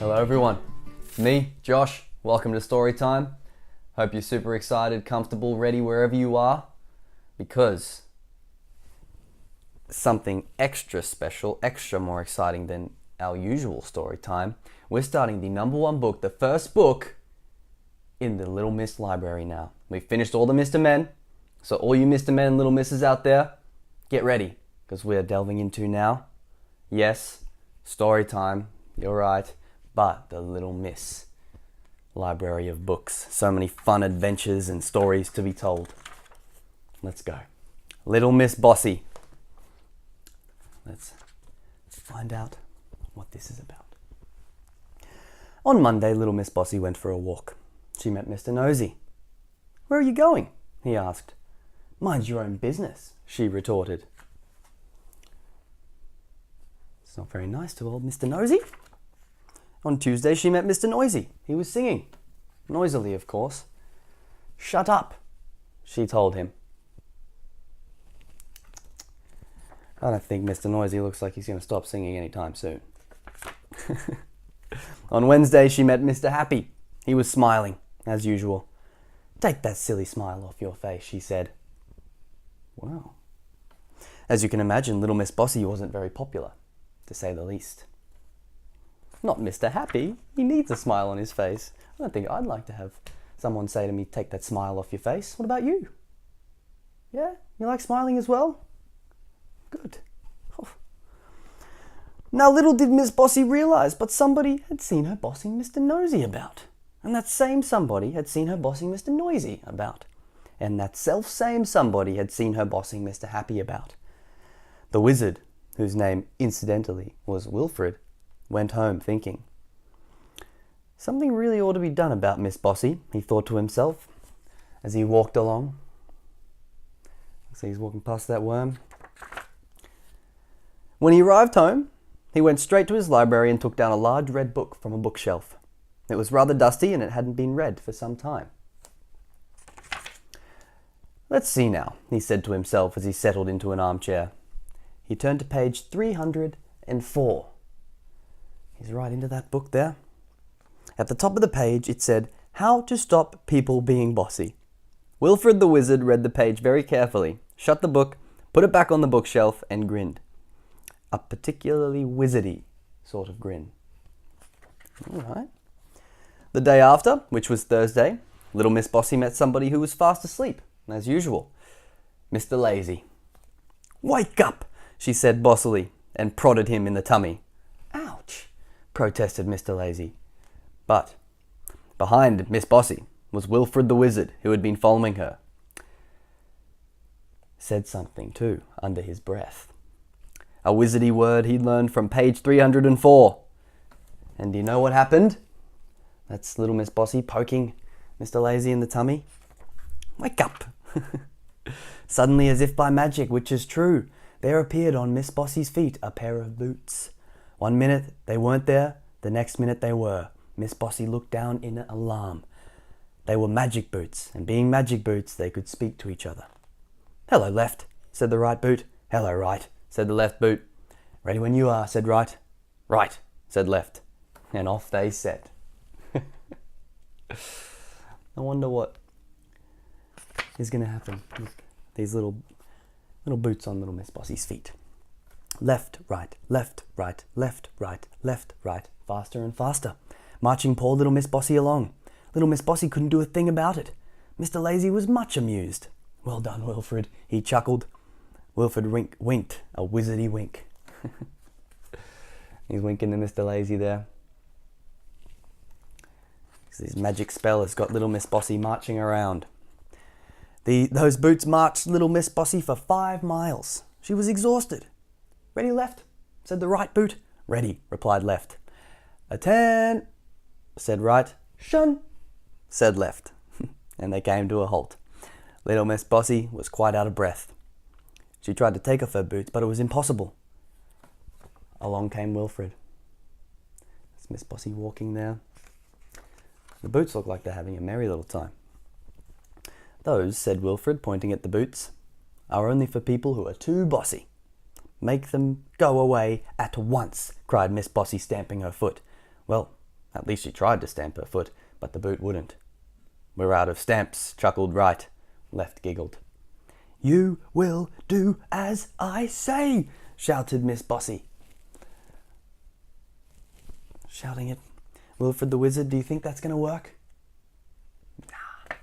Hello everyone, me, Josh, welcome to Story Time. Hope you're super excited, comfortable, ready wherever you are, because something extra special, extra more exciting than our usual story time. We're starting the number one book, the first book in the Little Miss library now. We've finished all the Mr. Men, so all you Mr. Men and Little Misses out there, get ready, because we're delving into now, yes, story time, you're right, but the Little Miss library of books. So many fun adventures and stories to be told. Let's go. Little Miss Bossy. Let's find out what this is about. On Monday, Little Miss Bossy went for a walk. She met Mr. Nosy. "Where are you going?" he asked. "Mind your own business," she retorted. It's not very nice to old Mr. Nosy. On Tuesday, she met Mr. Noisy. He was singing. Noisily, of course. "Shut up," she told him. I don't think Mr. Noisy looks like he's going to stop singing anytime soon. On Wednesday, she met Mr. Happy. He was smiling, as usual. "Take that silly smile off your face," she said. Wow. As you can imagine, Little Miss Bossy wasn't very popular, to say the least. Not Mr. Happy. He needs a smile on his face. I don't think I'd like to have someone say to me, "Take that smile off your face." What about you? Yeah? You like smiling as well? Good. Oh. Now, little did Miss Bossy realise, but somebody had seen her bossing Mr. Nosy about. And that same somebody had seen her bossing Mr. Noisy about. And that self-same somebody had seen her bossing Mr. Happy about. The wizard, whose name, incidentally, was Wilfred, went home thinking. Something really ought to be done about Miss Bossy, he thought to himself, as he walked along. So he's walking past that worm. When he arrived home, he went straight to his library and took down a large red book from a bookshelf. It was rather dusty and it hadn't been read for some time. "Let's see now," he said to himself as he settled into an armchair. He turned to page 304. He's right into that book there. At the top of the page it said, "How to Stop People Being Bossy." Wilfred the Wizard read the page very carefully, shut the book, put it back on the bookshelf and grinned. A particularly wizardy sort of grin. All right. The day after, which was Thursday, Little Miss Bossy met somebody who was fast asleep, as usual. Mr. Lazy. "Wake up," she said bossily, and prodded him in the tummy. "Ouch," protested Mr. Lazy. But behind Miss Bossy was Wilfred the Wizard, who had been following her. Said something, too, under his breath. A wizardy word he'd learned from page 304. And do you know what happened? That's Little Miss Bossy poking Mr. Lazy in the tummy. "Wake up." Suddenly, as if by magic, which is true, there appeared on Miss Bossy's feet a pair of boots. One minute they weren't there, the next minute they were. Miss Bossy looked down in alarm. They were magic boots, and being magic boots, they could speak to each other. "Hello, left," said the right boot. "Hello, right," said the left boot. "Ready when you are," said right. "Right," said left. And off they set. I wonder what is going to happen. Look, these little boots on Little Miss Bossy's feet. Left, right, left, right, left, right, left, right, faster and faster, marching poor Little Miss Bossy along. Little Miss Bossy couldn't do a thing about it. Mr. Lazy was much amused. "Well done, Wilfred," he chuckled. Wilfred winked a wizardy wink. He's winking to Mr. Lazy there. His magic spell has got Little Miss Bossy marching around. Those boots marched Little Miss Bossy for 5 miles. She was exhausted. "Ready, left?" said the right boot. "Ready," replied left. "Attend," said right. "Shun," said left. And they came to a halt. Little Miss Bossy was quite out of breath. She tried to take off her boots, but it was impossible. Along came Wilfred. There's Miss Bossy walking there. The boots look like they're having a merry little time. "Those," said Wilfred, pointing at the boots, "are only for people who are too bossy." "Make them go away at once," cried Miss Bossy, stamping her foot. "Well, At least she tried to stamp her foot, but the boot wouldn't. "We're out of stamps," chuckled Right. Left giggled. "You will do as I say," shouted Miss Bossy. Shouting at Wilfred the Wizard, "Do you think that's going to work?" "Nah."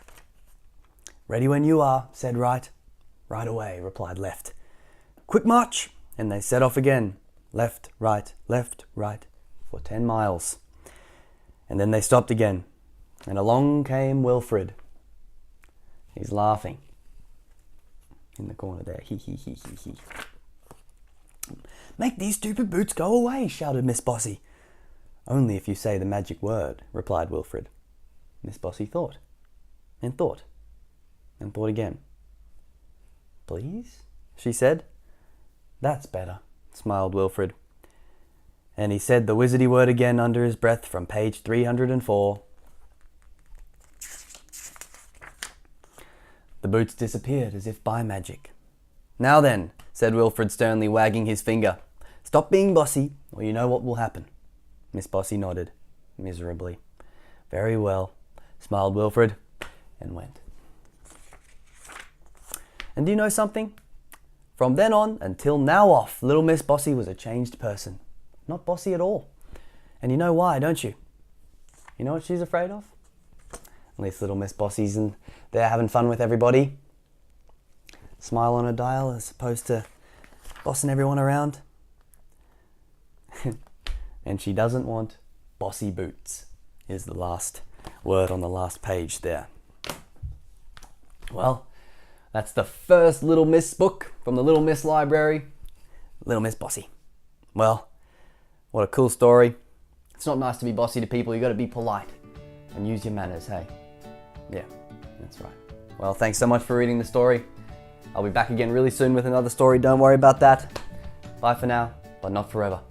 "Ready when you are," said Right. "Right away," replied Left. "Quick march!" And they set off again. Left, right, for 10 miles. And then they stopped again. And along came Wilfred. He's laughing in the corner there. He. "Make these stupid boots go away," shouted Miss Bossy. "Only if you say the magic word," replied Wilfred. Miss Bossy thought, and thought, and thought again. "Please?" she said. "That's better," smiled Wilfred. And he said the wizardy word again under his breath from page 304. The boots disappeared as if by magic. "Now then," said Wilfred sternly, wagging his finger, "stop being bossy, or you know what will happen." Miss Bossy nodded, miserably. "Very well," smiled Wilfred, and went. And do you know something? From then on until now off, little Miss Bossy was a changed person. Not bossy at all. And you know why, don't you? You know what she's afraid of? At least little Miss Bossy's in there having fun with everybody. Smile on her dial as opposed to bossing everyone around. And she doesn't want bossy boots, is the last word on the last page there. Well, that's the first Little Miss book from the Little Miss Library, Little Miss Bossy. Well, what a cool story. It's not nice to be bossy to people. You got to be polite and use your manners, hey? Yeah, that's right. Well, thanks so much for reading the story. I'll be back again really soon with another story. Don't worry about that. Bye for now, but not forever.